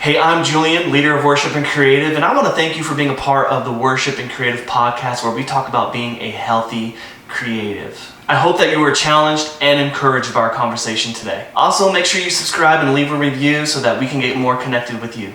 Hey, I'm Julian, leader of Worship and Creative, and I want to thank you for being a part of the Worship and Creative podcast where we talk about being a healthy creative. I hope that you were challenged and encouraged by our conversation today. Also, make sure you subscribe and leave a review so that we can get more connected with you.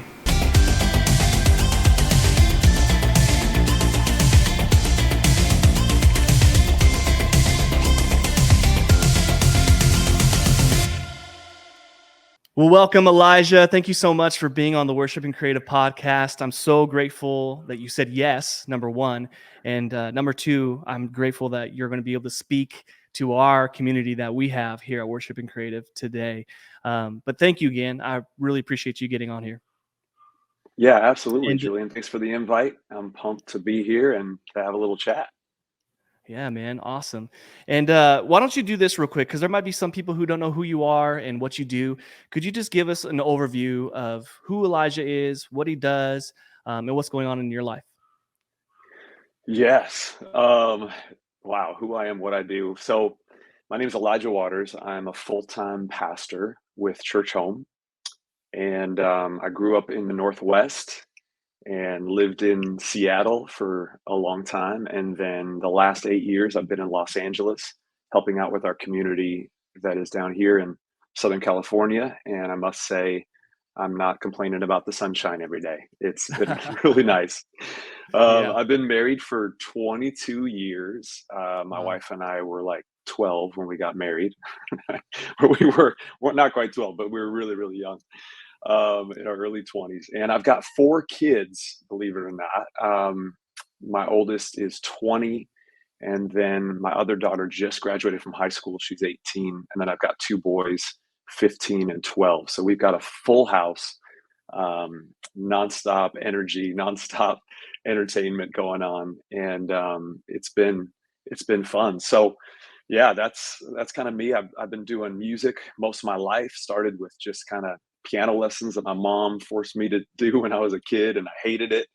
Well, welcome, Elijah. Thank you so much for being on the Worship and Creative podcast. I'm so grateful that you said yes, number one. And number two, I'm grateful that you're going to be able to speak to our community that we have here at Worship and Creative today. But thank you again. I really appreciate you getting on here. Yeah, absolutely, And Julian. Thanks for the invite. I'm pumped to be here and to have a little chat. yeah, man, awesome. And why don't you do this real quick? Because there might be some people who don't know who you are and what you do. Could you just give us an overview of who Elijah is, what he does, and what's going on in your life? Yes. Wow, who I am, what I do. So, my name is Elijah Waters. I'm a full-time pastor with Church Home, and I grew up in the Northwest and lived in Seattle for a long time. And then the last 8 years, I've been in Los Angeles, helping out with our community that is down here in Southern California. And I must say, I'm not complaining about the sunshine every day. It's been really nice. Yeah. I've been married for 22 years. My Wow. wife and I were like 12 when we got married. We're not quite 12, but we were really, really young, in our early 20s. And I've got 4 kids, believe it or not. My oldest is 20. And then my other daughter just graduated from high school. She's 18. And then I've got 2 boys, 15 and 12. So we've got a full house, nonstop energy, nonstop entertainment going on. And it's been fun. So yeah, that's kind of me. I've been doing music most of my life. Started with just kind of piano lessons that my mom forced me to do when I was a kid, and I hated it.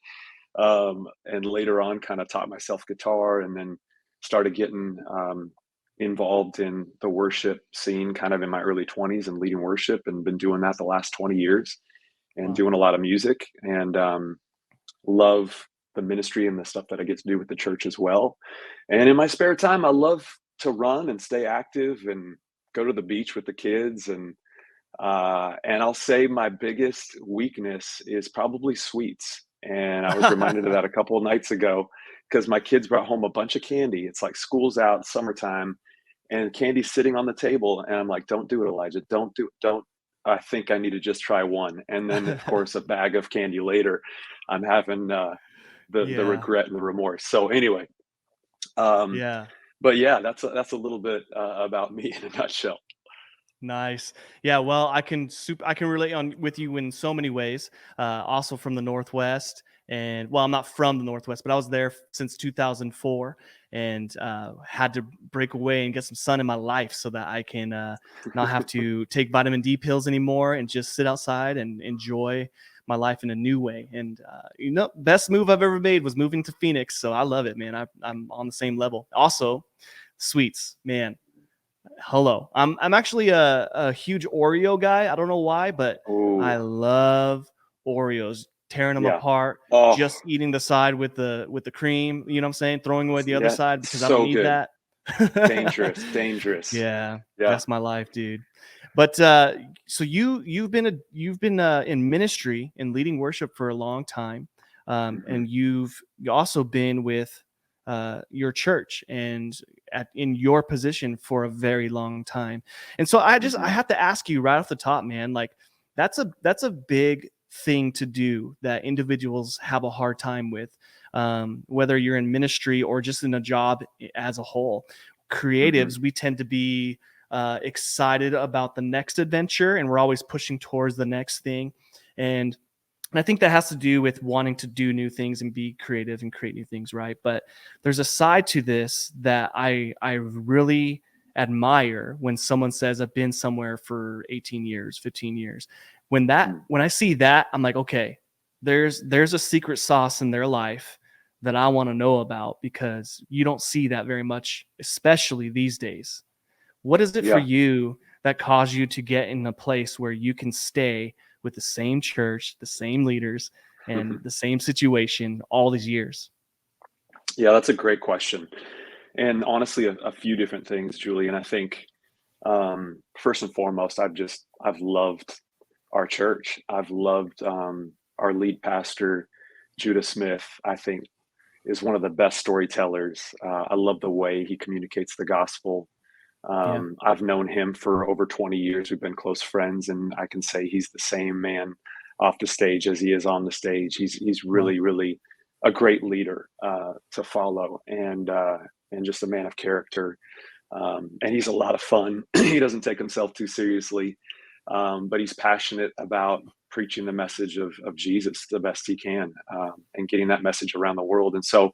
And later on, kind of taught myself guitar, and then started getting involved in the worship scene, kind of in my early 20s, and leading worship, and been doing that the last 20 years, and Wow. doing a lot of music, and love the ministry and the stuff that I get to do with the church as well. And in my spare time, I love to run and stay active and go to the beach with the kids. And I'll say my biggest weakness is probably sweets. And I was reminded of that a couple of nights ago because my kids brought home a bunch of candy. It's like school's out, summertime, and candy's sitting on the table. And I'm like, don't do it, Elijah. Don't do it. Don't. I think I need to just try one. And then, of course, a bag of candy later, I'm having the Yeah. regret and the remorse. So anyway, um, Yeah. but yeah, that's a little bit about me in a nutshell. Nice. Yeah, well, I can relate on with you in so many ways. Also from the Northwest, and well, I'm not from the Northwest, but I was there since 2004, and had to break away and get some sun in my life so that I can not have to take vitamin D pills anymore and just sit outside and enjoy my life in a new way. And best move I've ever made was moving to Phoenix, so I love it, man. I'm on the same level. Also, sweets, man. Hello. I'm actually a huge Oreo guy. I don't know why, but I Oh, love Oreos. Tearing them yeah. apart, Oh, just eating the side with the cream, you know what I'm saying? Throwing away the other yeah. side because I don't So need good. that. Dangerous, dangerous. Yeah, Yeah. that's my life, dude. But so you've been in ministry and leading worship for a long time, Mhm, and you've also been with your church and in your position for a very long time. And so I mhm. have to ask you right off the top, man, like that's a big thing to do that individuals have a hard time with, whether you're in ministry or just in a job as a whole. Mhm. Creatives, we tend to be excited about the next adventure, and we're always pushing towards the next thing. And I think that has to do with wanting to do new things and be creative and create new things, right? But there's a side to this that I really admire when someone says I've been somewhere for 18 years, 15 years. Mm. When I see that, I'm like, okay, there's a secret sauce in their life that I want to know about, because you don't see that very much, especially these days. What is it for Yeah. you that caused you to get in a place where you can stay with the same church, the same leaders, and the same situation all these years? Yeah, that's a great question. And honestly, a few different things, Julie. And I think first and foremost, I've loved our church. I've loved our lead pastor, Judah Smith. I think is one of the best storytellers. I love the way he communicates the gospel. Yeah. I've known him for over 20 years. We've been close friends, and I can say he's the same man off the stage as he is on the stage. He's Wow. really, really a great leader to follow, and just a man of character. And he's a lot of fun. He doesn't take himself too seriously, but he's passionate about preaching the message of Jesus the best he can, and getting that message around the world. And so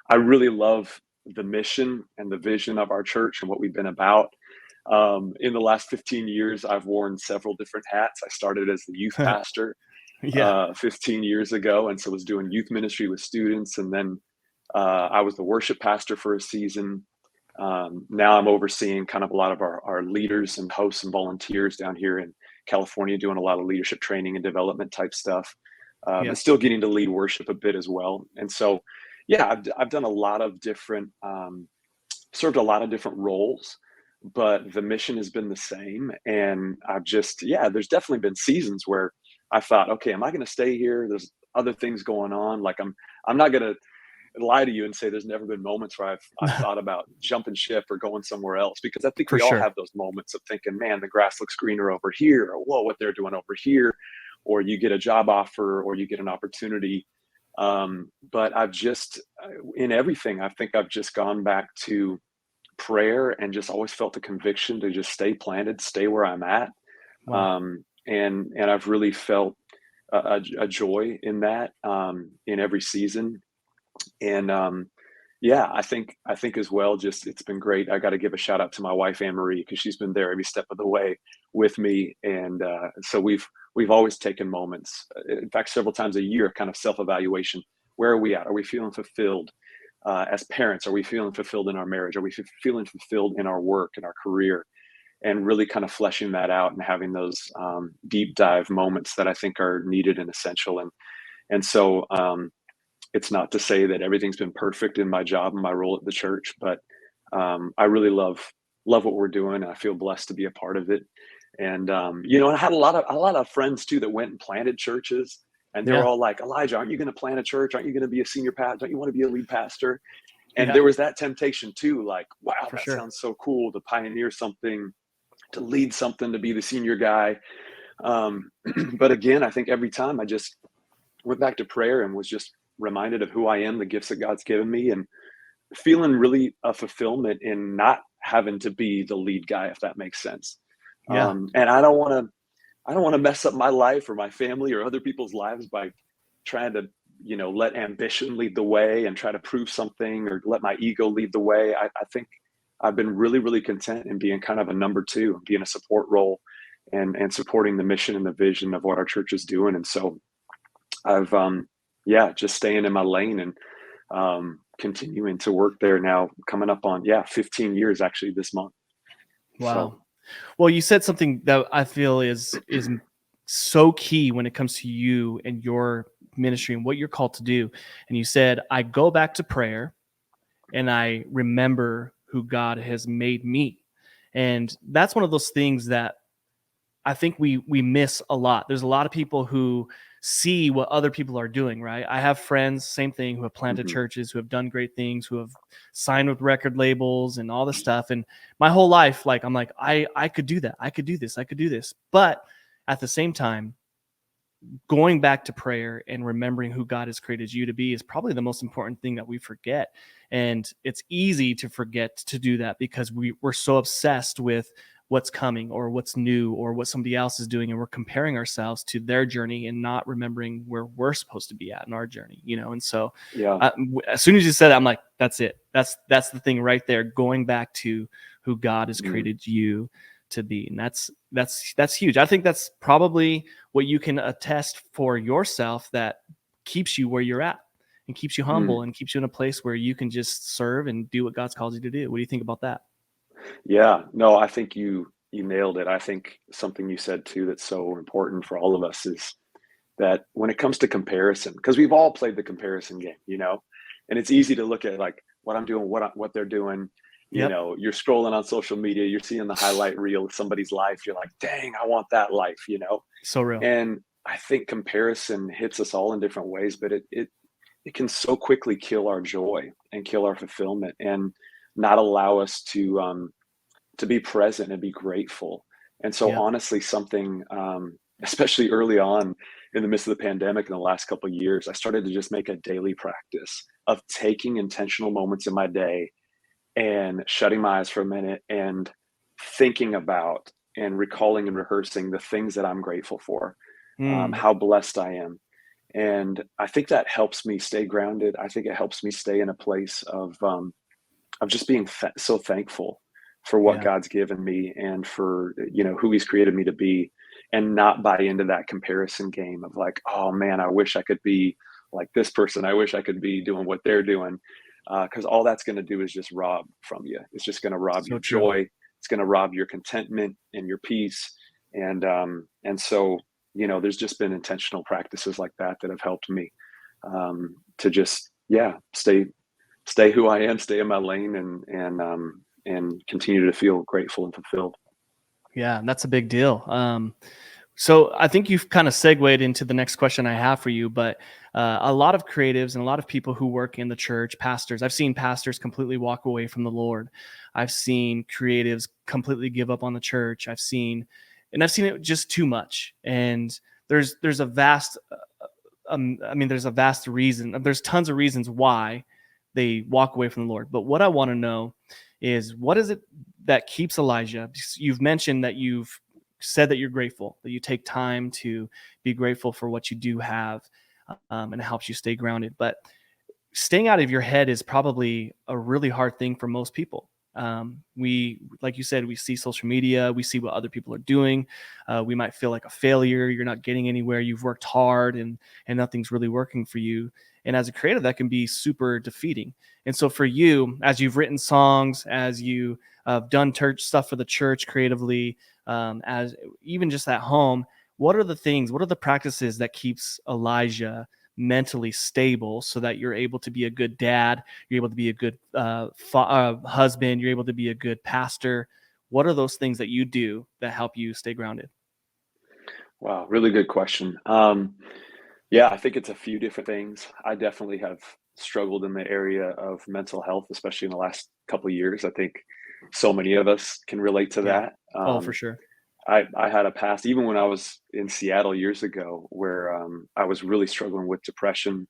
I really love the mission and the vision of our church and what we've been about. In the last 15 years, I've worn several different hats. I started as the youth pastor Yeah. 15 years ago, and so was doing youth ministry with students. And then I was the worship pastor for a season. Now I'm overseeing kind of a lot of our leaders and hosts and volunteers down here in California, doing a lot of leadership training and development type stuff, Yeah. but still getting to lead worship a bit as well. And so, yeah, I've done a lot of different, served a lot of different roles, but the mission has been the same. And yeah, there's definitely been seasons where I thought, okay, am I going to stay here? There's other things going on. Like I'm not going to lie to you and say there's never been moments where I've thought about jumping ship or going somewhere else, because I think For we all sure. have those moments of thinking, man, the grass looks greener over here, or whoa, what they're doing over here, or you get a job offer or you get an opportunity. But in everything, I think I've just gone back to prayer and just always felt the conviction to just stay planted, stay where I'm at. Wow. And I've really felt a joy in that, in every season. And yeah, I think as well, just it's been great. I got to give a shout out to my wife Anne Marie, because she's been there every step of the way with me. And so we've always taken moments, in fact several times a year, kind of self-evaluation. Where are we at? Are we feeling fulfilled as parents? Are we feeling fulfilled in our marriage? Are we feeling fulfilled in our work and our career? And really kind of fleshing that out and having those deep dive moments that I think are needed and essential. And so it's not to say that everything's been perfect in my job and my role at the church, but I really love what we're doing. And I feel blessed to be a part of it. And and I had a lot of friends too that went and planted churches, and they were Yeah. all like, Elijah, aren't you going to plant a church? Aren't you going to be a senior pastor? Don't you want to be a lead pastor? And Yeah. there was that temptation too, like, wow, For that sure. sounds so cool to pioneer something, to lead something, to be the senior guy. Um, but again, I think every time I just went back to prayer and was just reminded of who I am, the gifts that God's given me, and feeling really a fulfillment in not having to be the lead guy, if that makes sense. Yeah. And I don't want to mess up my life or my family or other people's lives by trying to, let ambition lead the way and try to prove something, or let my ego lead the way. I think I've been really, really content in being kind of a number two, being a support role, and supporting the mission and the vision of what our church is doing. And so I've yeah, just staying in my lane, and continuing to work there now, coming up on 15 years actually this month. So Wow. Well, you said something that I feel is so key when it comes to you and your ministry and what you're called to do. And you said, I go back to prayer and I remember who God has made me. And that's one of those things that I think we miss a lot. There's a lot of people who see what other people are doing, right? I have friends, same thing, who have planted mhm, churches, who have done great things, who have signed with record labels and all this stuff. And my whole life, like I'm like, I could do that. I could do this. I could do this. But at the same time, going back to prayer and remembering who God has created you to be is probably the most important thing that we forget. And it's easy to forget to do that because we're so obsessed with what's coming or what's new or what somebody else is doing. And we're comparing ourselves to their journey and not remembering where we're supposed to be at in our journey, And so yeah, as soon as you said that, I'm like, that's it. That's the thing right there. Going back to who God has mm, created you to be. And that's huge. I think that's probably what you can attest for yourself that keeps you where you're at and keeps you mm. humble and keeps you in a place where you can just serve and do what God's called you to do. What do you think about that? Yeah, no, I think you nailed it. I think something you said too that's so important for all of us is that when it comes to comparison, because we've all played the comparison game, and it's easy to look at like what I'm doing, what they're doing. Yep. You're scrolling on social media, you're seeing the highlight reel of somebody's life. You're like, dang, I want that life. So real. And I think comparison hits us all in different ways, but it can so quickly kill our joy and kill our fulfillment and not allow us to be present and be grateful. And so Yep. honestly, something, especially early on in the midst of the pandemic in the last couple of years, I started to just make a daily practice of taking intentional moments in my day and shutting my eyes for a minute and thinking about and recalling and rehearsing the things that I'm grateful for, Mm, how blessed I am. And I think that helps me stay grounded. I think it helps me stay in a place of just being so thankful for what yeah. God's given me and for who He's created me to be, and not buy into that comparison game of like, oh man, I wish I could be like this person. I wish I could be doing what they're doing, because all that's going to do is just rob from you. It's just going to rob So your true. joy. It's going to rob your contentment and your peace. And so there's just been intentional practices like that have helped me to just stay who I am, stay in my lane, and continue to feel grateful and fulfilled. Yeah, that's a big deal. So I think you've kind of segued into the next question I have for you, but a lot of creatives and a lot of people who work in the church, pastors, I've seen pastors completely walk away from the Lord. I've seen creatives completely give up on the church. I've seen it just too much. And there's a vast, there's a vast reason. There's tons of reasons why they walk away from the Lord. But what I want to know is, what is it that keeps Elijah? Because you've mentioned that you've said that you're grateful, that you take time to be grateful for what you do have, and it helps you stay grounded. But staying out of your head is probably a really hard thing for most people. Like you said, we see social media, we see what other people are doing. We might feel like a failure. You're not getting anywhere. You've worked hard and nothing's really working for you. And as a creative, that can be super defeating. And so for you, as you've written songs, as you done church stuff for the church creatively, as even just at home, what are the practices that keeps Elijah mentally stable so that you're able to be a good dad, you're able to be a good husband, you're able to be a good pastor? What are those things that you do that help you stay grounded? Wow, really good question. Yeah, I think it's a few different things. I definitely have struggled in the area of mental health, especially in the last couple of years. I think so many of us can relate to Yeah. that. Oh, for sure. I had a past, even when I was in Seattle years ago, where I was really struggling with depression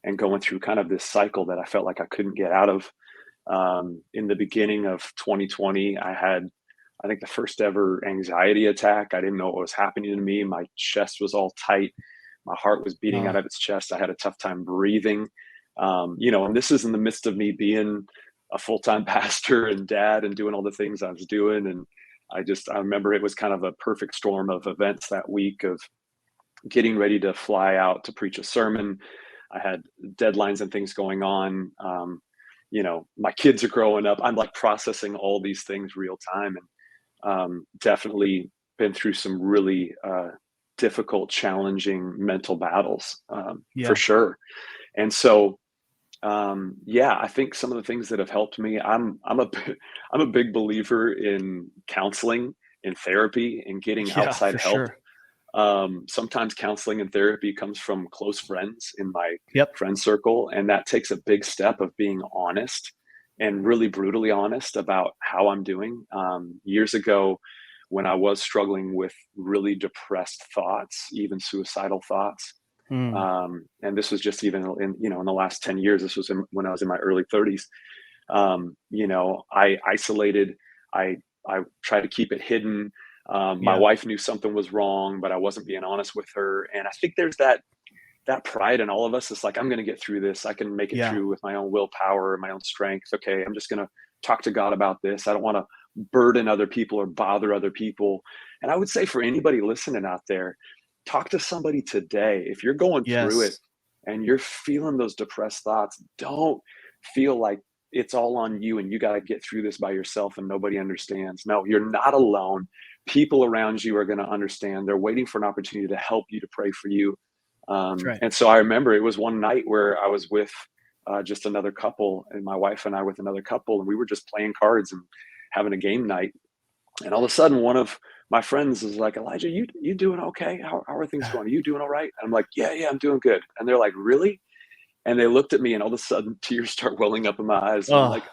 and going through kind of this cycle that I felt like I couldn't get out of. In the beginning of 2020, I had, I think, the first ever anxiety attack. I didn't know what was happening to me. My chest was all tight. My heart was beating out Oh, of its chest. I had a tough time breathing. And this is in the midst of me being a full-time pastor and dad and doing all the things I was doing. And I remember it was kind of a perfect storm of events that week of getting ready to fly out to preach a sermon. I had deadlines and things going on. My kids are growing up. I'm like processing all these things real time, and definitely been through some really difficult, challenging mental battles, for yeah. sure. And so, yeah, I think some of the things that have helped me. I'm a big believer in counseling, in therapy, and getting Yeah, outside for help. sure. Sometimes counseling and therapy comes from close friends in my Yep. friend circle, and that takes a big step of being honest and really brutally honest about how I'm doing. Years ago, when I was struggling with really depressed thoughts, even suicidal thoughts, Mm, and this was just even in the last 10 years. This was when I was in my early 30s. I isolated. I tried to keep it hidden. My yeah. wife knew something was wrong, but I wasn't being honest with her. And I think there's that pride in all of us. It's like, I'm going to get through this. I can make it Yeah. through with my own willpower, my own strength. Okay, I'm just going to talk to God about this. I don't want to burden other people or bother other people. And I would say for anybody listening out there, talk to somebody today. If you're going through it Yes. and you're feeling those depressed thoughts, don't feel like it's all on you and you got to get through this by yourself and nobody understands. No, you're not alone. People around you are going to understand. They're waiting for an opportunity to help you, to pray for you. That's right. And so I remember it was one night where I was with just another couple, and my wife and I with another couple, and we were just playing cards and having a game night. And all of a sudden, one of my friends is like, "Elijah, you doing okay? How are things going? Are you doing all right?" And I'm like, "Yeah, I'm doing good." And they're like, "Really?" And they looked at me, and all of a sudden, tears start welling up in my eyes, and I'm Oh, like,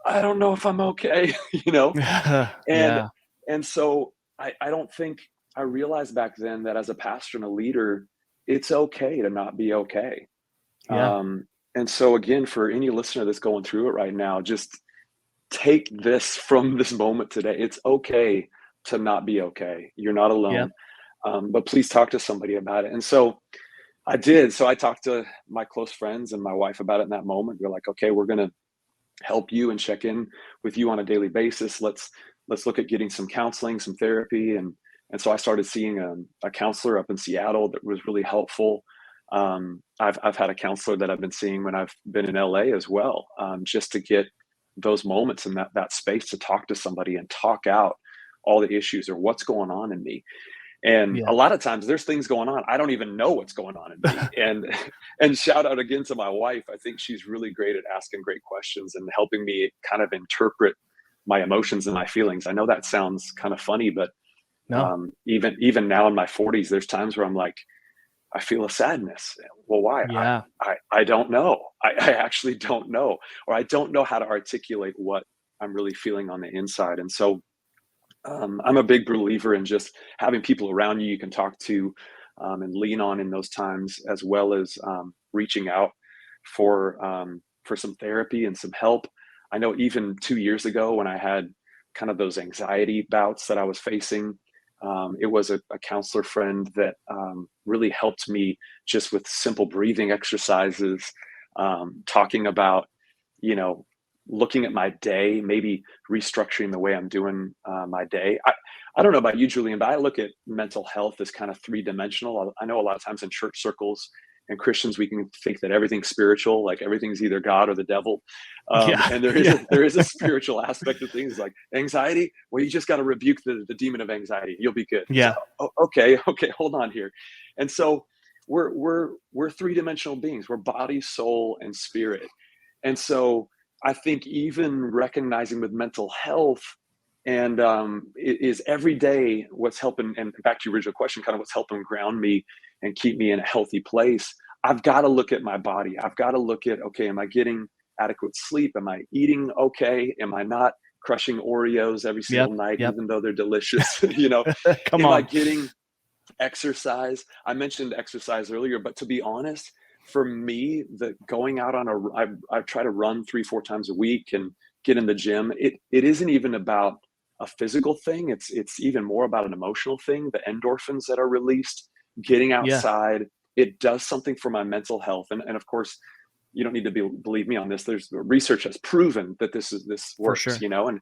I don't know if I'm okay," you know. And yeah, and so I don't think I realized back then that as a pastor and a leader, it's okay to not be okay. yeah, And so again, for any listener that's going through it right now, just take this from this moment today. It's okay to not be okay. You're not yeah, alone. But please talk to somebody about it. And so I did. So I talked to my close friends and my wife about it in that moment. They're like, okay, we're gonna help you and check in with you on a daily basis. Let's look at getting some counseling, some therapy, and so I started seeing a counselor up in Seattle that was really helpful. I've had a counselor that I've been seeing when I've been in LA as well, just to get those moments and that space to talk to somebody and talk out all the issues or what's going on in me. And yeah. a lot of times there's things going on. I don't even know what's going on in me. And and shout out again to my wife. I think she's really great at asking great questions and helping me kind of interpret my emotions and my feelings. I know that sounds kind of funny, but No, even now in my 40s, there's times where I'm like, I feel a sadness. Well, why? yeah, I don't know. I actually don't know, or I don't know how to articulate what I'm really feeling on the inside. And so I'm a big believer in just having people around you can talk to and lean on in those times, as well as reaching out for some therapy and some help. I know even 2 years ago when I had kind of those anxiety bouts that I was facing, it was a counselor friend that really helped me just with simple breathing exercises, talking about, you know, looking at my day, maybe restructuring the way I'm doing my day. I don't know about you, Julian, but I look at mental health as kind of three-dimensional. I know a lot of times in church circles and Christians, we can think that everything's spiritual, like everything's either God or the devil. yeah, And yeah, there is a spiritual aspect of things, like anxiety. Well, you just got to rebuke the demon of anxiety. You'll be good. It's like, yeah, okay, hold on here. And so we're three-dimensional beings. We're body, soul, and spirit. And so I think even recognizing with mental health and is every day what's helping, and back to your original question, kind of what's helping ground me and keep me in a healthy place. I've got to look at my body. I've got to look at, okay, am I getting adequate sleep? Am I eating okay? Am I not crushing Oreos every yep, single night, yep. even though they're delicious? Come Am I on. getting exercise? I mentioned exercise earlier, but to be honest, for me, the going out on I try to run 3 4 times a week and get in the gym. It isn't even about a physical thing. It's even more about an emotional thing. The endorphins that are released, getting Yeah, outside, it does something for my mental health. And of course, you don't need to believe me on this. There's research has proven that this for works, sure.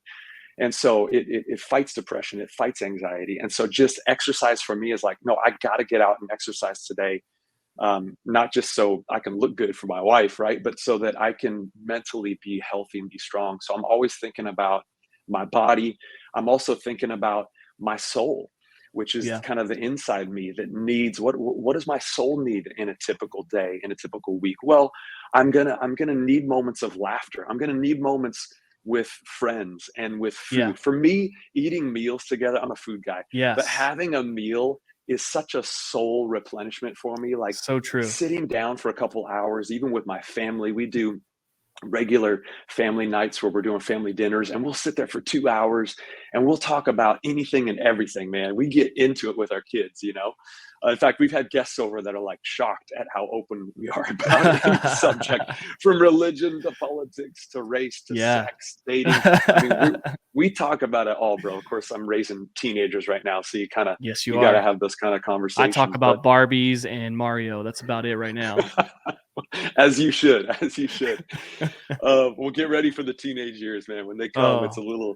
and so it fights depression, it fights anxiety. And so just exercise for me is like, no, I got to get out and exercise today. Not just so I can look good for my wife, right? But so that I can mentally be healthy and be strong. So I'm always thinking about my body. I'm also thinking about my soul, which is Yeah, kind of the inside me that needs what does my soul need in a typical day, in a typical week? Well, I'm gonna need moments of laughter. I'm gonna need moments with friends and with yeah, food. For me, eating meals together, I'm a food guy, but yes, having a meal is such a soul replenishment for me. Like so true. sitting down for a couple hours, even with my family, we do regular family nights where we're doing family dinners, and we'll sit there for 2 hours and we'll talk about anything and everything, man. We get into it with our kids. In fact, we've had guests over that are like shocked at how open we are about any subject, from religion to politics to race to Yeah. sex, dating. I mean, we talk about it all, bro. Of course, I'm raising teenagers right now, so Yes, you you got to are. have those kind of I talk conversations. But about Barbies and Mario. That's about it right now. as you should, as you should. We'll get ready for the teenage years, man. When they come, it's a Oh, little.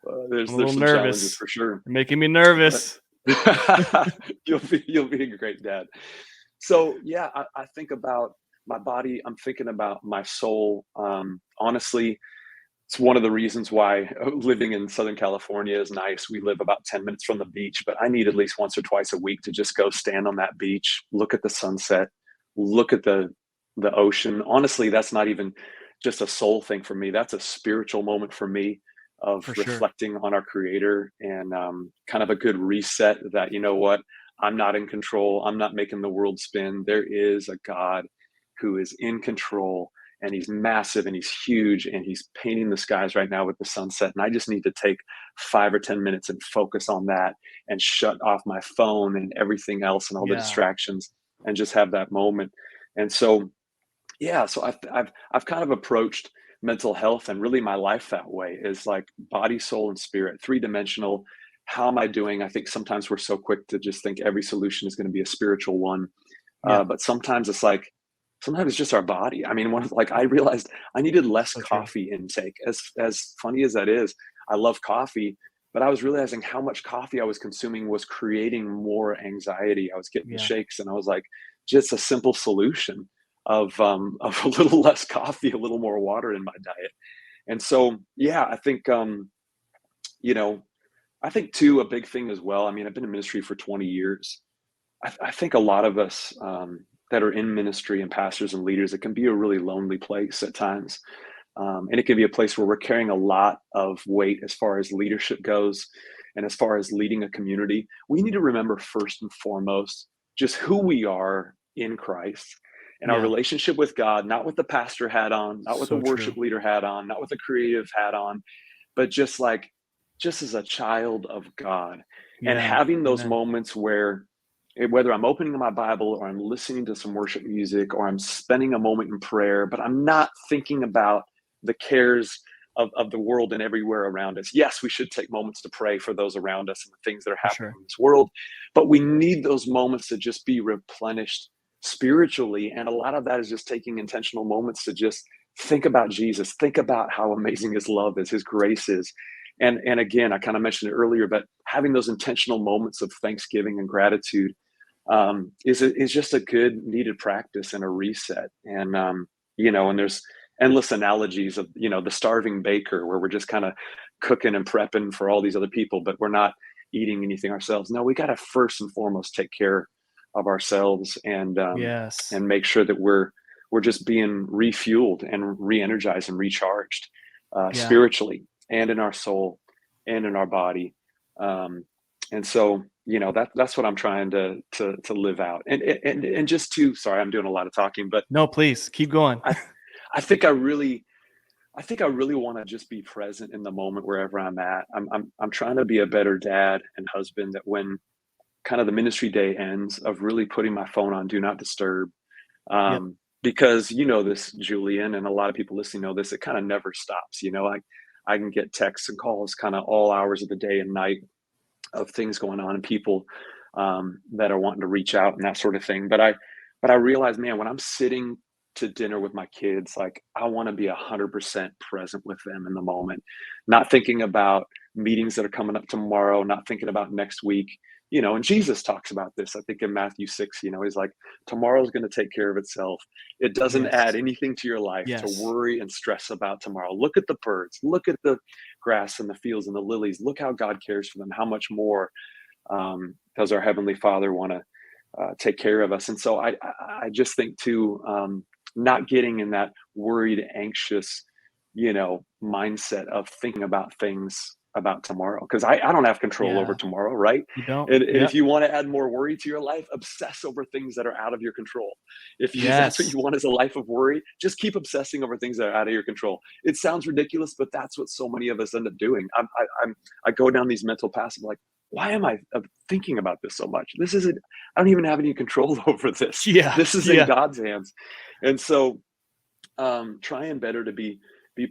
I'm a There's little some challenges nervous. for sure, You're making me but nervous. you'll be a great dad. So yeah, I think about my body, I'm thinking about my soul. Honestly, it's one of the reasons why living in Southern California is nice. We live about 10 minutes from the beach, but I need at least once or twice a week to just go stand on that beach, look at the sunset, look at the ocean. Honestly, that's not even just a soul thing for me. That's a spiritual moment for me of For sure. reflecting on our creator, and kind of a good reset that, you know what, I'm not in control. I'm not making the world spin. There is a God who is in control, and he's massive and he's huge and he's painting the skies right now with the sunset. And I just need to take 5 or 10 minutes and focus on that and shut off my phone and everything else and all the Yeah. distractions and just have that moment. And so, yeah, so I've kind of approached mental health and really my life that way, is like body, soul, and spirit, three-dimensional. How am I doing? I think sometimes we're so quick to just think every solution is going to be a spiritual one, Yeah. but sometimes it's like, sometimes it's just our body. I mean, like I realized I needed less So true. coffee intake. As funny as that is, I love coffee, but I was realizing how much coffee I was consuming was creating more anxiety. I was getting the Yeah. shakes, and I was like, just a simple solution of a little less coffee, a little more water in my diet. And so, yeah, I think you know, I think too, a big thing as well. I mean, I've been in ministry for 20 years. I think a lot of us that are in ministry and pastors and leaders, it can be a really lonely place at times. And it can be a place where we're carrying a lot of weight as far as leadership goes and as far as leading a community. We need to remember first and foremost just who we are in Christ and our Yeah. relationship with God, not with the pastor hat on, not with the So worship true. leader hat on, not with the creative hat on, but just like, just as a child of God, and Yeah. having those Amen. moments where whether I'm opening my Bible or I'm listening to some worship music or I'm spending a moment in prayer, but I'm not thinking about the cares of the world and everywhere around us. Yes, we should take moments to pray for those around us and the things that are For happening sure. in this world, but we need those moments to just be replenished spiritually. And a lot of that is just taking intentional moments to just think about Jesus, think about how amazing his love is, his grace is. And again, I kind of mentioned it earlier, but having those intentional moments of thanksgiving and gratitude is just a good needed practice and a reset. And and there's endless analogies of the starving baker, where we're just kind of cooking and prepping for all these other people, but we're not eating anything ourselves. No, we got to first and foremost take care of ourselves, Yes. and make sure that we're just being refueled and re-energized and recharged, Yeah. spiritually and in our soul and in our body. And so, that's what I'm trying to live out. And just to, sorry, I'm doing a lot of talking, but No, please keep going. I I think I really want to just be present in the moment wherever I'm at. I'm trying to be a better dad and husband, that when kind of the ministry day ends, of really putting my phone on do not disturb. Yep. Because this, Julian, and a lot of people listening know this, it kind of never stops. Like I can get texts and calls kind of all hours of the day and night of things going on and people that are wanting to reach out and that sort of thing. But I realize, man, when I'm sitting to dinner with my kids, like I want to be 100% present with them in the moment, not thinking about meetings that are coming up tomorrow, not thinking about next week. And Jesus talks about this, I think in Matthew 6, he's like, tomorrow's going to take care of itself. It doesn't add Yes. anything to your life to Yes. worry and stress about tomorrow. Look at the birds, look at the grass and the fields and the lilies. Look how God cares for them. How much more does our Heavenly Father want to take care of us? And so I just think too, not getting in that worried, anxious, mindset of thinking about things about tomorrow, because I don't have control over Yeah. tomorrow, right? You don't. And if Yep. you want to add more worry to your life, obsess over things that are out of your control. If that's what Yes. you want, is a life of worry, just keep obsessing over things that are out of your control. It sounds ridiculous, but that's what so many of us end up doing. I go down these mental paths. I'm like, why am I thinking about this so much? This isn't. I don't even have any control over this. Yeah. This is in Yeah. God's hands. And so, trying better to be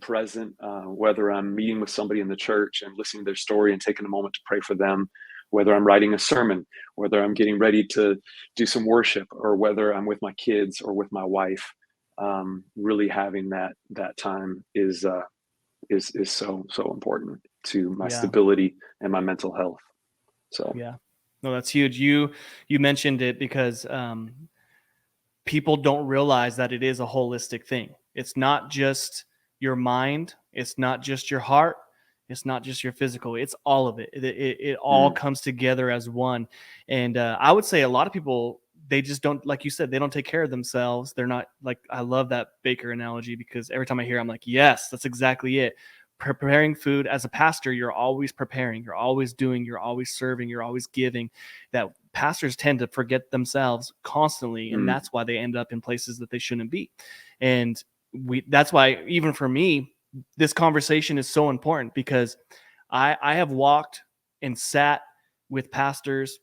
present, whether I'm meeting with somebody in the church and listening to their story and taking a moment to pray for them, whether I'm writing a sermon, whether I'm getting ready to do some worship, or whether I'm with my kids or with my wife. Really having that time is so important to my Yeah. stability and my mental health. So Yeah. No, that's huge. You mentioned it because people don't realize that it is a holistic thing. It's not just your mind, it's not just your heart, it's not just your physical, it's all of it. It all Mm, comes together as one. And I would say a lot of people, they just don't, like you said, they don't take care of themselves. They're not like, I love that baker analogy because every time I hear it, I'm like, yes, that's exactly it. Preparing food as a pastor, you're always preparing, you're always doing, you're always serving, you're always giving. That pastors tend to forget themselves constantly, and mm, that's why they end up in places that they shouldn't be. And that's why, even for me, this conversation is so important because I have walked and sat with pastors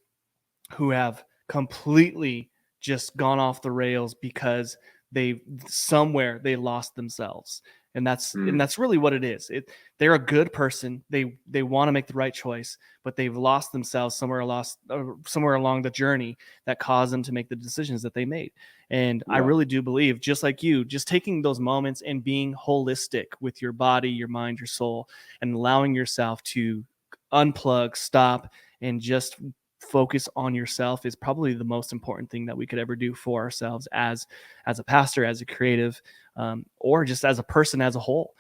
who have completely just gone off the rails because they somewhere they lost themselves. And mm. that's really what it is. They're a good person, they want to make the right choice, but they've lost themselves somewhere along the journey that caused them to make the decisions that they made. And I Yeah. really do believe, just like you, just taking those moments and being holistic with your body, your mind, your soul, and allowing yourself to unplug, stop, and just focus on yourself is probably the most important thing that we could ever do for ourselves as a pastor, as a creative, or just as a person as a whole.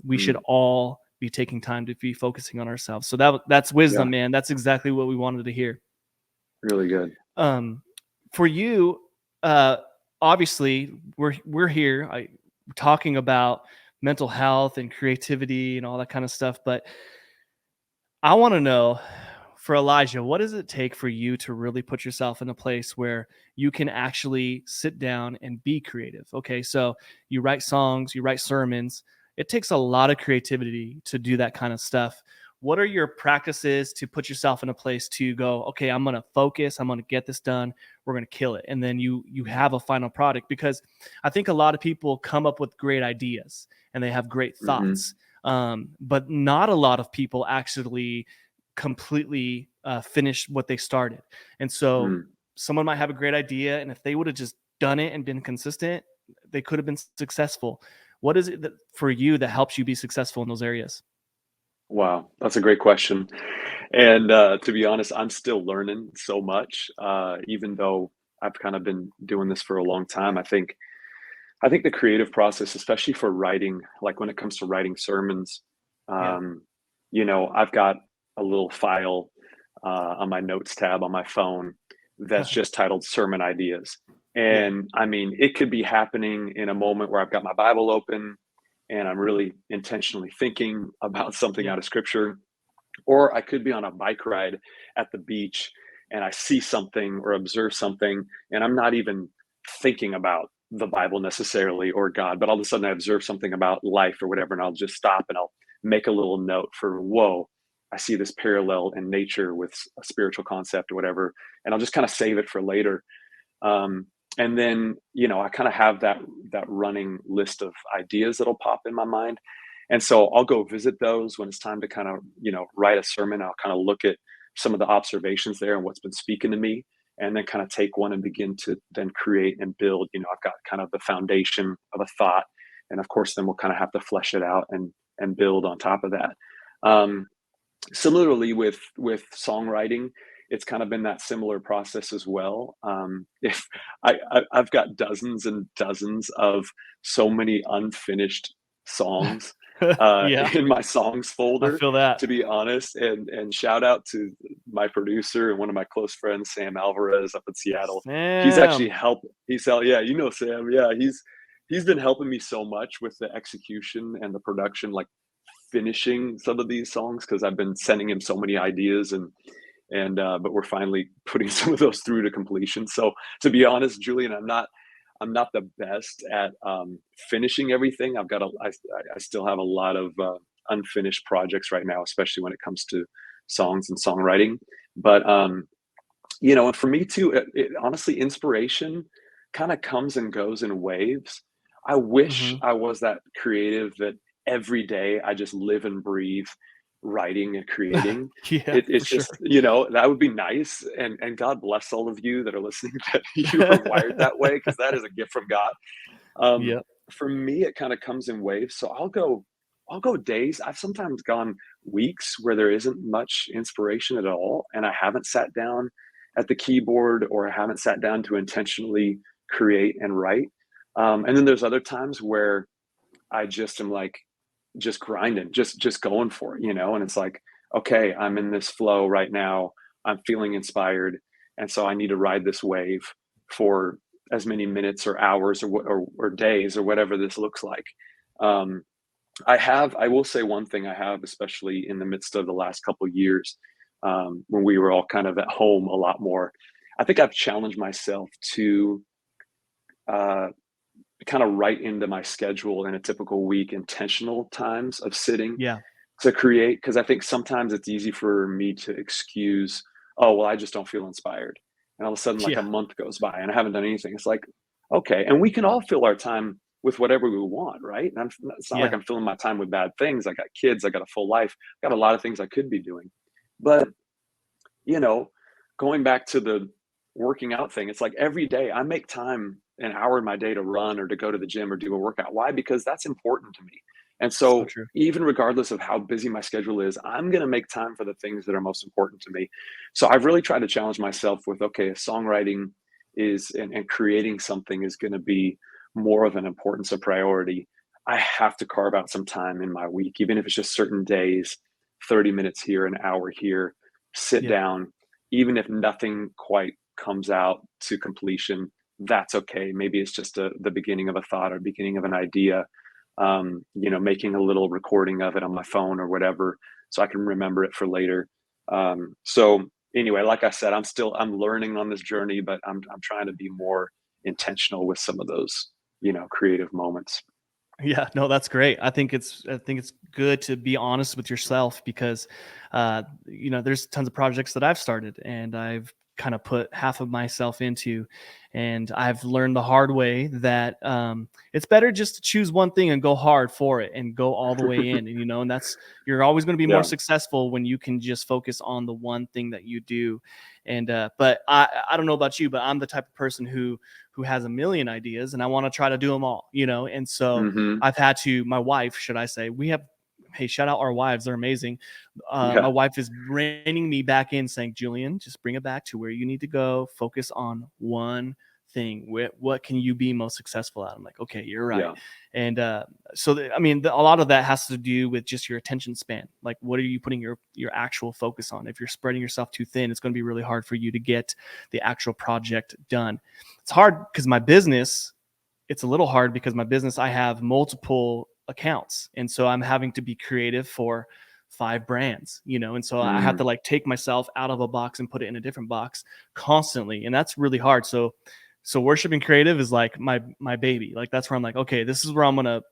We should Mm, all be taking time to be focusing on ourselves. So that's yeah. wisdom, man. That's exactly what we wanted to hear. Really good. um, for you, uh, obviously, we're here talking about mental health and creativity and all that kind of stuff, but I want to know, for Elijah, what does it take for you to really put yourself in a place where you can actually sit down and be creative? Okay, so you write songs, you write sermons. It takes a lot of creativity to do that kind of stuff. What are your practices to put yourself in a place to go, okay, I'm going to focus, I'm going to get this done, we're going to kill it. And then you have a final product, because I think a lot of people come up with great ideas and they have great Hmm. thoughts, but not a lot of people actually completely finish what they started. And so Mm. someone might have a great idea, and if they would have just done it and been consistent, they could have been successful. What is it that for you that helps you be successful in those areas? Wow, that's a great question. And to be honest, I'm still learning so much, even though I've kind of been doing this for a long time. I think the creative process, especially for writing, like when it comes to writing sermons, Yeah. um, I've got a little file on my notes tab on my phone that's just titled sermon ideas. Yeah. And I mean, it could be happening in a moment where I've got my Bible open and I'm really intentionally thinking about something Yeah. out of scripture, or I could be on a bike ride at the beach and I see something or observe something, and I'm not even thinking about the Bible necessarily or God, but all of a sudden I observe something about life or whatever, and I'll just stop and I'll make a little note for, whoa, I see this parallel in nature with a spiritual concept or whatever, and I'll just kind of save it for later. Um, and then, I kind of have that running list of ideas that'll pop in my mind, and so I'll go visit those when it's time to kind of, write a sermon. I'll kind of look at some of the observations there and what's been speaking to me, and then kind of take one and begin to then create and build. I've got kind of the foundation of a thought, and of course, then we'll kind of have to flesh it out and build on top of that. Um, Similarly with songwriting, it's kind of been that similar process as well. If I've got dozens and dozens of so many unfinished songs Yeah. in my songs I folder, feel that. to be honest. And shout out to my producer and one of my close friends, Sam Alvarez, up in Seattle. He's actually Sam. helped. Yeah, Sam. Yeah, he's been helping me so much with the execution and the production, like finishing some of these songs, because I've been sending him so many ideas, and but we're finally putting some of those through to completion. So to be honest, Julian, I'm not the best at finishing everything. I still have a lot of unfinished projects right now, especially when it comes to songs and songwriting. But and for me too, honestly, inspiration kind of comes and goes in waves. I wish Hmm. I was that creative that every day I just live and breathe writing and creating. Yeah, It's for sure. just, that would be nice. And God bless all of you that are listening that you are wired that way, because that is a gift from God. Um, Yep. for me, it kind of comes in waves. So I'll go days. I've sometimes gone weeks where there isn't much inspiration at all, and I haven't sat down at the keyboard, or I haven't sat down to intentionally create and write. And then there's other times where I just am like, just grinding, just going for it, and it's like, okay, I'm in this flow right now. I'm feeling inspired. And so I need to ride this wave for as many minutes or hours or days or whatever this looks like. Um, I will say one thing I have, especially in the midst of the last couple of years, when we were all kind of at home a lot more. I think I've challenged myself to uh, kind of write into my schedule in a typical week intentional times of sitting Yeah. to create, because I think sometimes it's easy for me to excuse, oh, well, I just don't feel inspired. And all of a sudden, like a Yeah. month goes by and I haven't done anything. It's like, okay. And we can all fill our time with whatever we want, right? And it's not like Yeah. I'm filling my time with bad things. I got kids, I got a full life, got a lot of things I could be doing. But you know, going back to the working out thing, it's like every day I make time an hour in my day to run or to go to the gym or do a workout. Why? Because that's important to me. And So so, true. even regardless of how busy my schedule is, I'm going to make time for the things that are most important to me. So, I've really tried to challenge myself with, okay, if songwriting and creating something is going to be more of an importance, a priority, I have to carve out some time in my week, even if it's just certain days, 30 minutes here, an hour here, sit Yeah. down, even if nothing quite comes out to completion, that's okay. Maybe it's just the beginning of a thought or beginning of an idea. Making a little recording of it on my phone or whatever, so I can remember it for later. So anyway, like I said, I'm learning on this journey, but I'm trying to be more intentional with some of those, creative moments. Yeah, no, that's great. I think it's good to be honest with yourself because there's tons of projects that I've started and I've kind of put half of myself into, and I've learned the hard way that it's better just to choose one thing and go hard for it and go all the way in. And that's you're always going to be more Yeah. successful when you can just focus on the one thing that you do. And but I don't know about you, but I'm the type of person who has a million ideas and I want to try to do them all, and so Hmm. I've had to, my wife, should I say, hey, shout out our wives. They're amazing. My Yeah. wife is reining me back in saying, Julian, just bring it back to where you need to go. Focus on one thing. What can you be most successful at? I'm like, okay, you're right. Yeah. And a lot of that has to do with just your attention span. Like, what are you putting your actual focus on? If you're spreading yourself too thin, it's going to be really hard for you to get the actual project done. It's hard because it's a little hard because my business, I have multiple accounts. And so I'm having to be creative for 5 brands, and so I have Mm, to like take myself out of a box and put it in a different box constantly. And that's really hard. So worship and creative is like my baby. Like that's where I'm like, okay, this is where I'm going to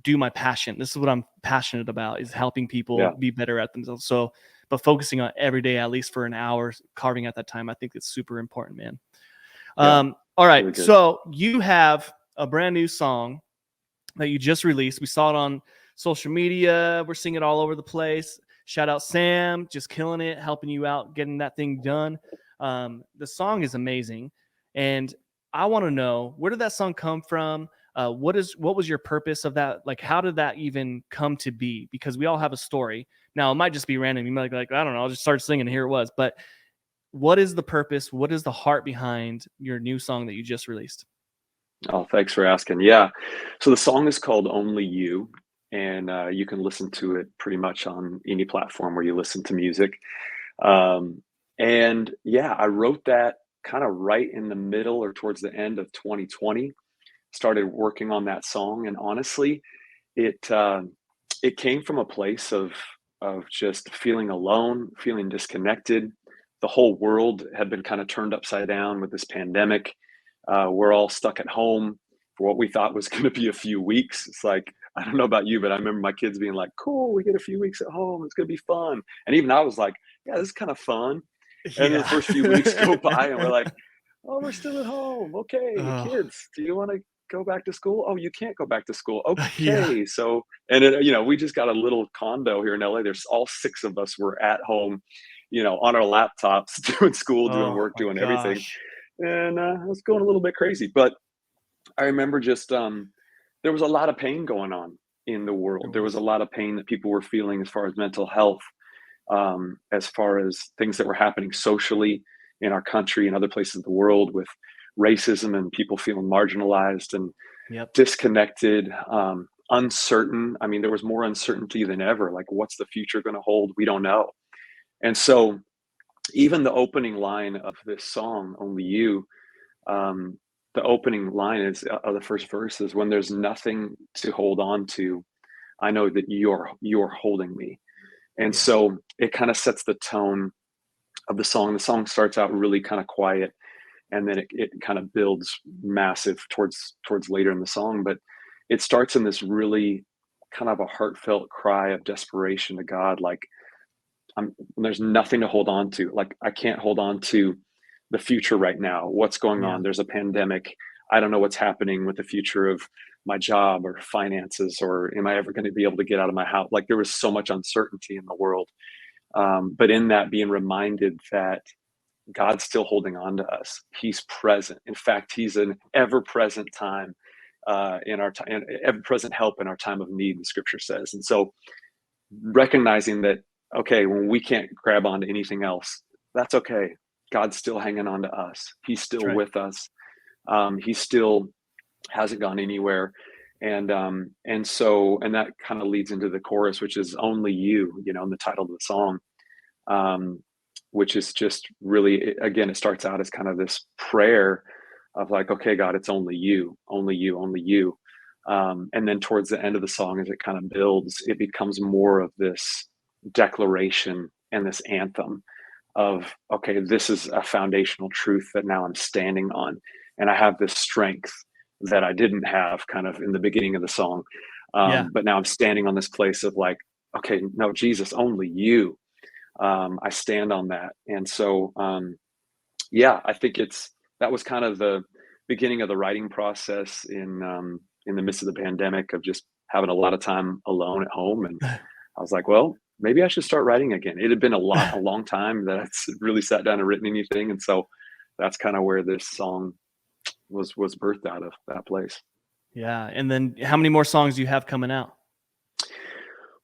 do my passion. This is what I'm passionate about, is helping people yeah. be better at themselves. So, but focusing on every day, at least for an hour, carving out that time, I think it's super important, man. Yeah. All It's right. really good. So you have a brand new song that you just released. We saw it on social media. We're seeing it all over the place. Shout out Sam, just killing it, helping you out, getting that thing done. The song is amazing. And I want to know, where did that song come from? What was your purpose of that? Like, how did that even come to be? Because we all have a story. Now, it might just be random. You might be like, I don't know, I'll just start singing. Here it was. But what is the purpose? What is the heart behind your new song that you just released? Oh, thanks for asking. Yeah. So the song is called Only You, and you can listen to it pretty much on any platform where you listen to music. Um, and yeah, I wrote that kind of right in the middle or towards the end of 2020. Started working on that song, and honestly, it it came from a place of just feeling alone, feeling disconnected. The whole world had been kind of turned upside down with this pandemic. We're all stuck at home for what we thought was going to be a few weeks. It's like, I don't know about you, but I remember my kids being like, "Cool, we get a few weeks at home. It's going to be fun." And even I was like, "Yeah, this is kind of fun." And then the Yeah. first few weeks go by, and we're like, "Oh, we're still at home. Okay, Oh, kids, do you want to go back to school? Oh, you can't go back to school. yeah. Okay." So, and then, we just got a little condo here in LA. There's all six of us were at home, on our laptops, doing school, doing Oh work, my doing everything. gosh. And I was going a little bit crazy. But I remember just there was a lot of pain going on in the There world. There was a was. lot of pain that people were feeling as far as mental health, as far as things that were happening socially in our country and other places of the world with racism and people feeling marginalized and Yep. disconnected, uncertain. I mean, there was more uncertainty than ever. Like, what's the future going to hold? We don't know. And so, even the opening line of this song, "Only You," um, the opening line is of the first verse is, "When there's nothing to hold on to, I know that you're holding me." And Yeah. so it kind of sets the tone of the song. The song starts out really kind of quiet, and then it kind of builds massive towards later in the song. But it starts in this really kind of a heartfelt cry of desperation to God, like, there's nothing to hold on to. Like, I can't hold on to the future right now. What's going Yeah. on? There's a pandemic. I don't know what's happening with the future of my job or finances, or am I ever going to be able to get out of my house? Like, there was so much uncertainty in the world. But in that, being reminded that God's still holding on to us. He's present. In fact, He's an ever-present time in our time, ever-present help in our time of need. The Scripture says, and so recognizing that, okay, when we can't grab onto anything else, that's okay. God's still hanging on to us. He's That's still right. with us. He still hasn't gone anywhere. And that kind of leads into the chorus, which is "Only You," in the title of the song, um, which is just really, again, it starts out as kind of this prayer of like, okay, God, it's only you, only you, only you. And then towards the end of the song, as it kind of builds, it becomes more of this declaration and this anthem of, okay, this is a foundational truth that now I'm standing on. And I have this strength that I didn't have kind of in the beginning of the song. Yeah. But now I'm standing on this place of like, okay, no, Jesus, only you. I stand on that. And so, yeah, I think that was kind of the beginning of the writing process in the midst of the pandemic, of just having a lot of time alone at home. And I was like, well, maybe I should start writing again. It had been a long time that I'd really sat down and written anything. And so that's kind of where this song was birthed out of, that place. Yeah. And then how many more songs do you have coming out?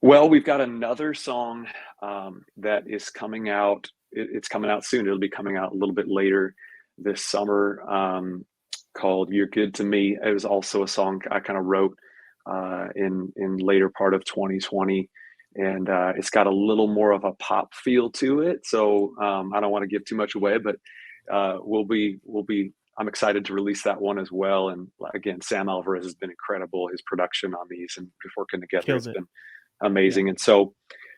Well, we've got another song that is coming out. It's coming out soon. It'll be coming out a little bit later this summer, called "You're Good to Me." It was also a song I kind of wrote in later part of 2020, and it's got a little more of a pop feel to it. So I don't want to give too much away, but we'll be. I'm excited to release that one as well. And again, Sam Alvarez has been incredible. His production on these and just working together, Kills it's it. been Yeah. amazing. And so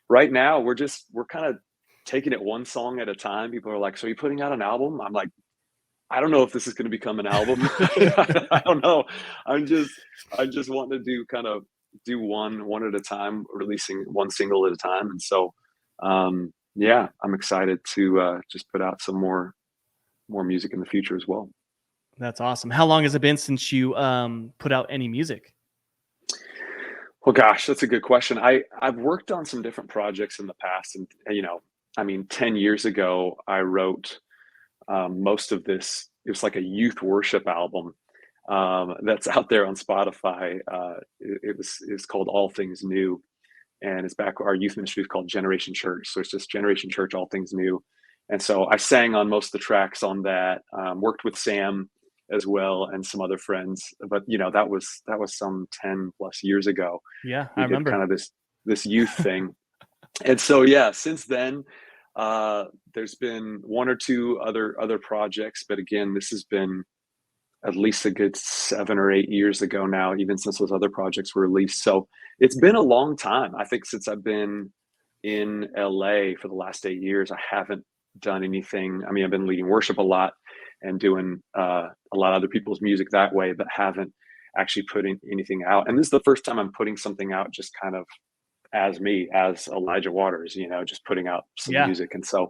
right now we're kind of taking it one song at a time. People are like, "So are you putting out an album?" I'm like, "I don't know if this is going to become an album." I don't know. I just want to do one at a time, releasing one single at a time. And so yeah, I'm excited to just put out some more music in the future as well. That's awesome. How long has it been since you put out any music? Well, gosh, that's a good question. I've worked on some different projects in the past, and I mean, 10 years ago, I wrote most of this. It was like a youth worship album that's out there on Spotify. It's called All Things New, and it's back. Our youth ministry is called Generation Church, so it's just Generation Church, All Things New. And so I sang on most of the tracks on that. Worked with Sam as well and some other friends, but that was some 10 plus years ago. Yeah, I We did remember. kind of this youth thing. And so yeah, since then, there's been one or two other projects, but again, this has been at least a good 7 or 8 years ago now, even since those other projects were released. So it's been a long time. I think since I've been in LA for the last 8 years, I haven't done anything. I mean, I've been leading worship a lot and doing a lot of other people's music that way, but haven't actually putting anything out. And this is the first time I'm putting something out just kind of as me, as Elijah Waters, just putting out some Yeah. music. And so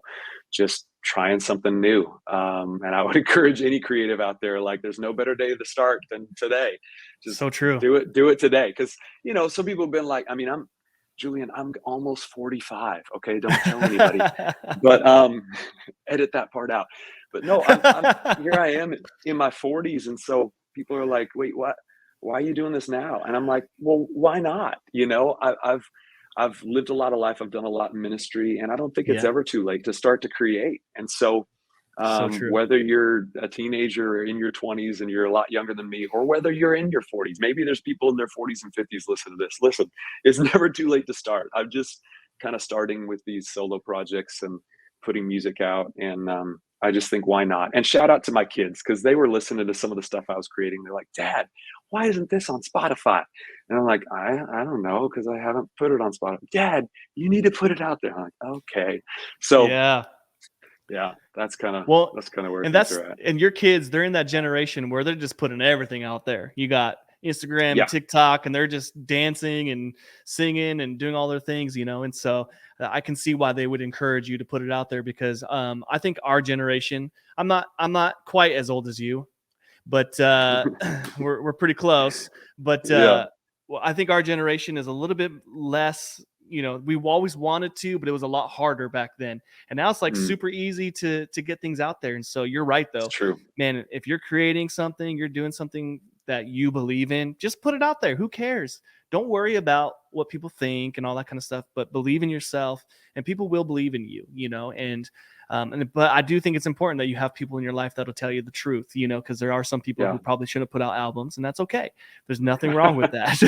just trying something new. And I would encourage any creative out there, like, there's no better day to start than today. Just So true. do it today. Cause some people have been like, I mean, Julian, I'm almost 45. Okay. Don't tell anybody, but, edit that part out. But no, I'm here. I am in my 40s. And so people are like, wait, what? Why are you doing this now? And I'm like, well, why not? I've lived a lot of life. I've done a lot in ministry, and I don't think it's Yeah. ever too late to start to create. And so, So true. Whether you're a teenager or in your 20s and you're a lot younger than me, or whether you're in your 40s, maybe there's people in their 40s and 50s listen to this. Listen, it's never too late to start. I'm just kind of starting with these solo projects and putting music out. And I just think, why not? And shout out to my kids because they were listening to some of the stuff I was creating. They're like, Dad, why isn't this on Spotify? And I'm like, I don't know because I haven't put it on Spotify. Dad, you need to put it out there. I'm like, okay. So Yeah. yeah, Well, that's kind of where and things that's are at. and your kids, they're in that generation where they're just putting everything out there. You got Instagram and Yeah. TikTok, and they're just dancing and singing and doing all their things, And so I can see why they would encourage you to put it out there because I think our generation. I'm not quite as old as you, but we're pretty close. But Yeah. well, I think our generation is a little bit less. We always wanted to, but it was a lot harder back then. And now it's like Mm, super easy to get things out there. And so you're right, it's though, true. man. If you're creating something, you're doing something that you believe in, just put it out there. Who cares? Don't worry about what people think and all that kind of stuff, but believe in yourself, and people will believe in you. But I do think it's important that you have people in your life that'll tell you the truth, because there are some people Yeah. who probably shouldn't put out albums, and that's okay. There's nothing wrong with that,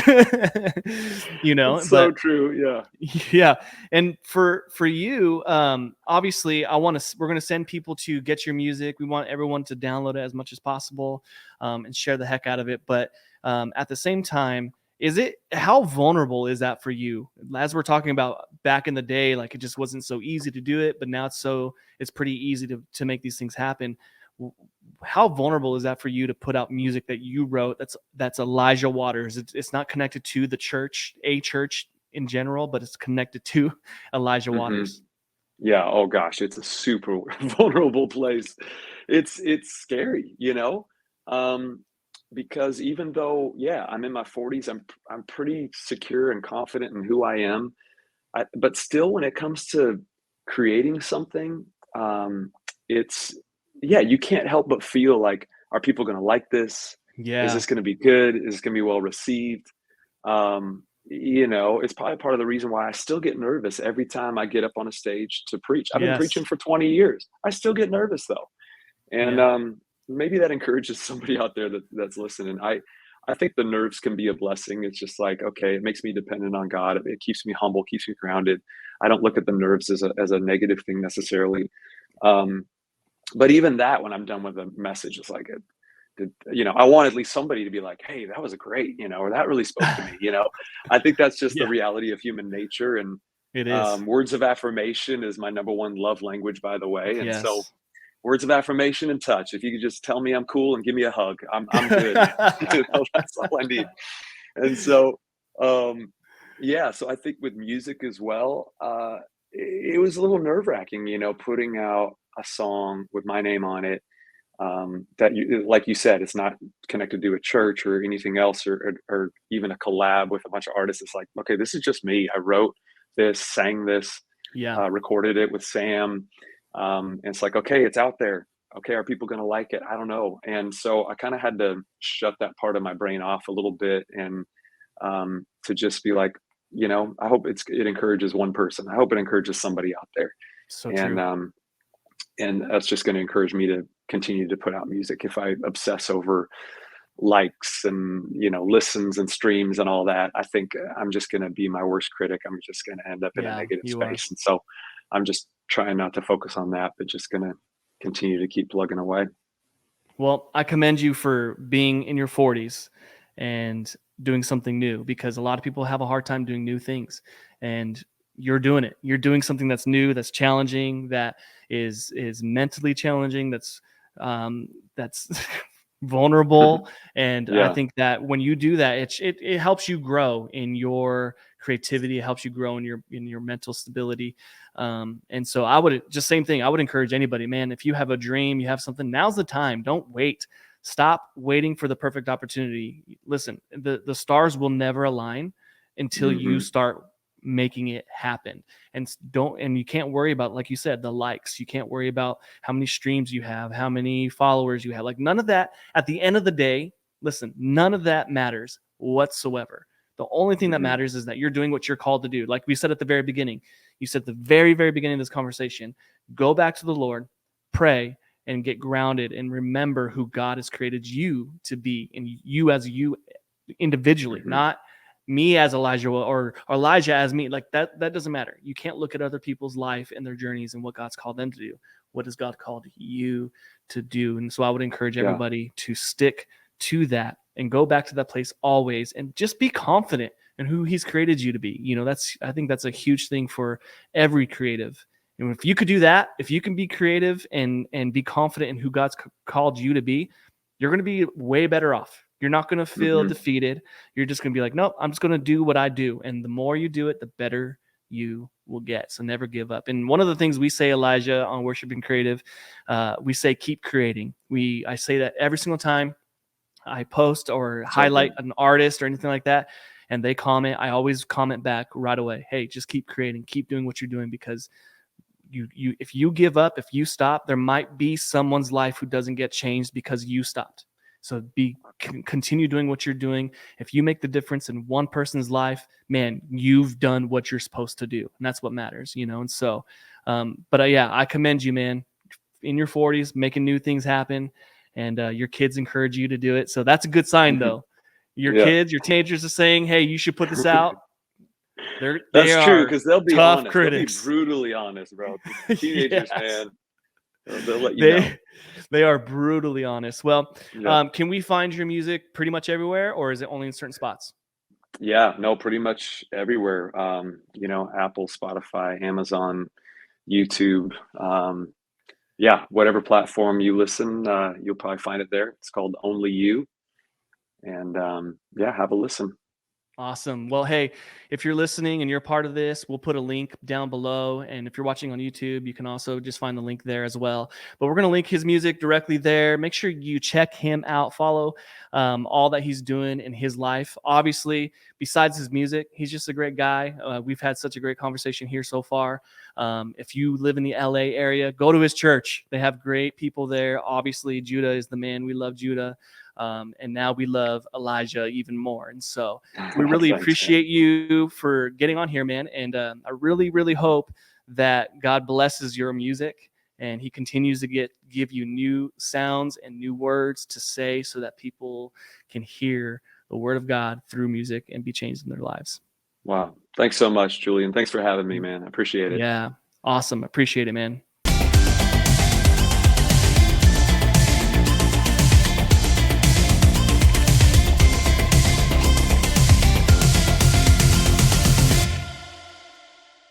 It's so But true. Yeah. yeah, and for you, obviously, we're gonna send people to get your music. We want everyone to download it as much as possible, and share the heck out of it. But at the same time, how vulnerable is that for you? As we're talking about back in the day, like it just wasn't so easy to do it, but now it's pretty easy to make these things happen. How vulnerable is that for you to put out music that you wrote? That's Elijah Waters. It's not connected to a church in general, but it's connected to Elijah Hmm. Waters. Yeah. Oh gosh, it's a super vulnerable place. It's scary, um, because even though, yeah, I'm in my 40s, I'm pretty secure and confident in who I am. But still, when it comes to creating something, um, it's yeah, you can't help but feel like, are people going to like this? Is Yeah. this going to be good? Is this going to be well received? It's probably part of the reason why I still get nervous every time I get up on a stage to preach. I've been preaching Yes. for 20 years. I still get nervous though. And Yeah. maybe that encourages somebody out there that's listening. I think the nerves can be a blessing. It's just like, okay, it makes me dependent on God. It keeps me humble, keeps me grounded. I don't look at the nerves as a negative thing necessarily. Um, but even that, when I'm done with a message, it's like, I want at least somebody to be like, hey, that was great, or that really spoke to me. I think that's just the Yeah. reality of human nature. And It is. words of affirmation is my number one love language, by the way. And so, Yes. words of affirmation and touch. If you could just tell me I'm cool and give me a hug, I'm good, man. That's all I need. And so, um, yeah. So I think with music as well, it was a little nerve wracking, putting out a song with my name on it. That you, like you said, it's not connected to a church or anything else, or even a collab with a bunch of artists. It's like, okay, this is just me. I wrote this, sang this, Yeah. recorded it with Sam. And it's like, okay, it's out there. Okay, are people going to like it? I don't know. And so I kind of had to shut that part of my brain off a little bit, and to just be like, I hope it encourages one person. I hope it encourages somebody out there. So And true. that's just going to encourage me to continue to put out music. If I obsess over likes and listens and streams and all that, I think I'm just going to be my worst critic. I'm just going to end up in a Yeah, negative you are. space. And so I'm just trying not to focus on that, but just going to continue to keep plugging away. Well, I commend you for being in your 40s and doing something new, because a lot of people have a hard time doing new things, and you're doing it. You're doing something that's new, that's challenging, that is mentally challenging, that's vulnerable. And I Yeah. think that when you do that, it helps you grow in your creativity. It helps you grow in your mental stability. And so I would just same thing. I would encourage anybody, man, if you have a dream, you have something, now's the time. Don't wait. Stop waiting for the perfect opportunity. Listen, the stars will never align until you Hmm. start making it happen. And you can't worry about, like you said, the likes. You can't worry about how many streams you have, how many followers you have. Like none of that at the end of the day, listen, none of that matters whatsoever. The only thing that Hmm. matters is that you're doing what you're called to do. Like we said at the very beginning, you said at the very, very beginning of this conversation, go back to the Lord, pray, and get grounded and remember who God has created you to be, and you as you individually, Hmm. not me as Elijah or Elijah as me. Like that doesn't matter. You can't look at other people's life and their journeys and what God's called them to do. What has God called you to do? And so I would encourage Yeah. everybody to stick to that and go back to that place always, and just be confident in who he's created you to be. I think that's a huge thing for every creative. And if you could do that, if you can be creative and be confident in who God's called you to be, you're going to be way better off. You're not going to feel Hmm. defeated. You're just going to be like, nope, I'm just going to do what I do. And the more you do it, the better you will get. So never give up. And one of the things we say, Elijah, on Worship and Creative, we say keep creating. I say that every single time I post or So highlight good. an artist or anything like that, and they comment, I always comment back right away. Hey, just keep creating, keep doing what you're doing, because you if you give up, if you stop, there might be someone's life who doesn't get changed because you stopped. So continue doing what you're doing. If you make the difference in one person's life, man, you've done what you're supposed to do, and that's what matters. And so, yeah, I commend you, man, in your 40s, making new things happen, and your kids encourage you to do it. So that's a good sign, Hmm. though. Your Yeah. kids, your teenagers are saying, "Hey, you should put this out." They That's true, are because they'll be tough honest. They'll be critics. brutally honest, bro. Teenagers, Yes, man, they'll let you know. they they are brutally honest. Well, Yeah. can we find your music pretty much everywhere, or is it only in certain spots? Yeah, no, pretty much everywhere. Apple, Spotify, Amazon, YouTube. Yeah, whatever platform you listen, you'll probably find it there. It's called Only You. And yeah, have a listen. Awesome. Well, hey, if you're listening and you're part of this, we'll put a link down below. And if you're watching on YouTube, you can also just find the link there as well. But we're going to link his music directly there. Make sure you check him out, follow all that he's doing in his life. Obviously, besides his music, he's just a great guy. We've had such a great conversation here so far. If you live in the LA area, go to his church. They have great people there. Obviously, Judah is the man. We love Judah. And now we love Elijah even more. And so we really Thanks, man. appreciate you for getting on here, man. And I really, really hope that God blesses your music and he continues to give you new sounds and new words to say so that people can hear the word of God through music and be changed in their lives. Wow. Thanks so much, Julian. Thanks for having me, man. I appreciate it. Yeah. Awesome. Appreciate it, man.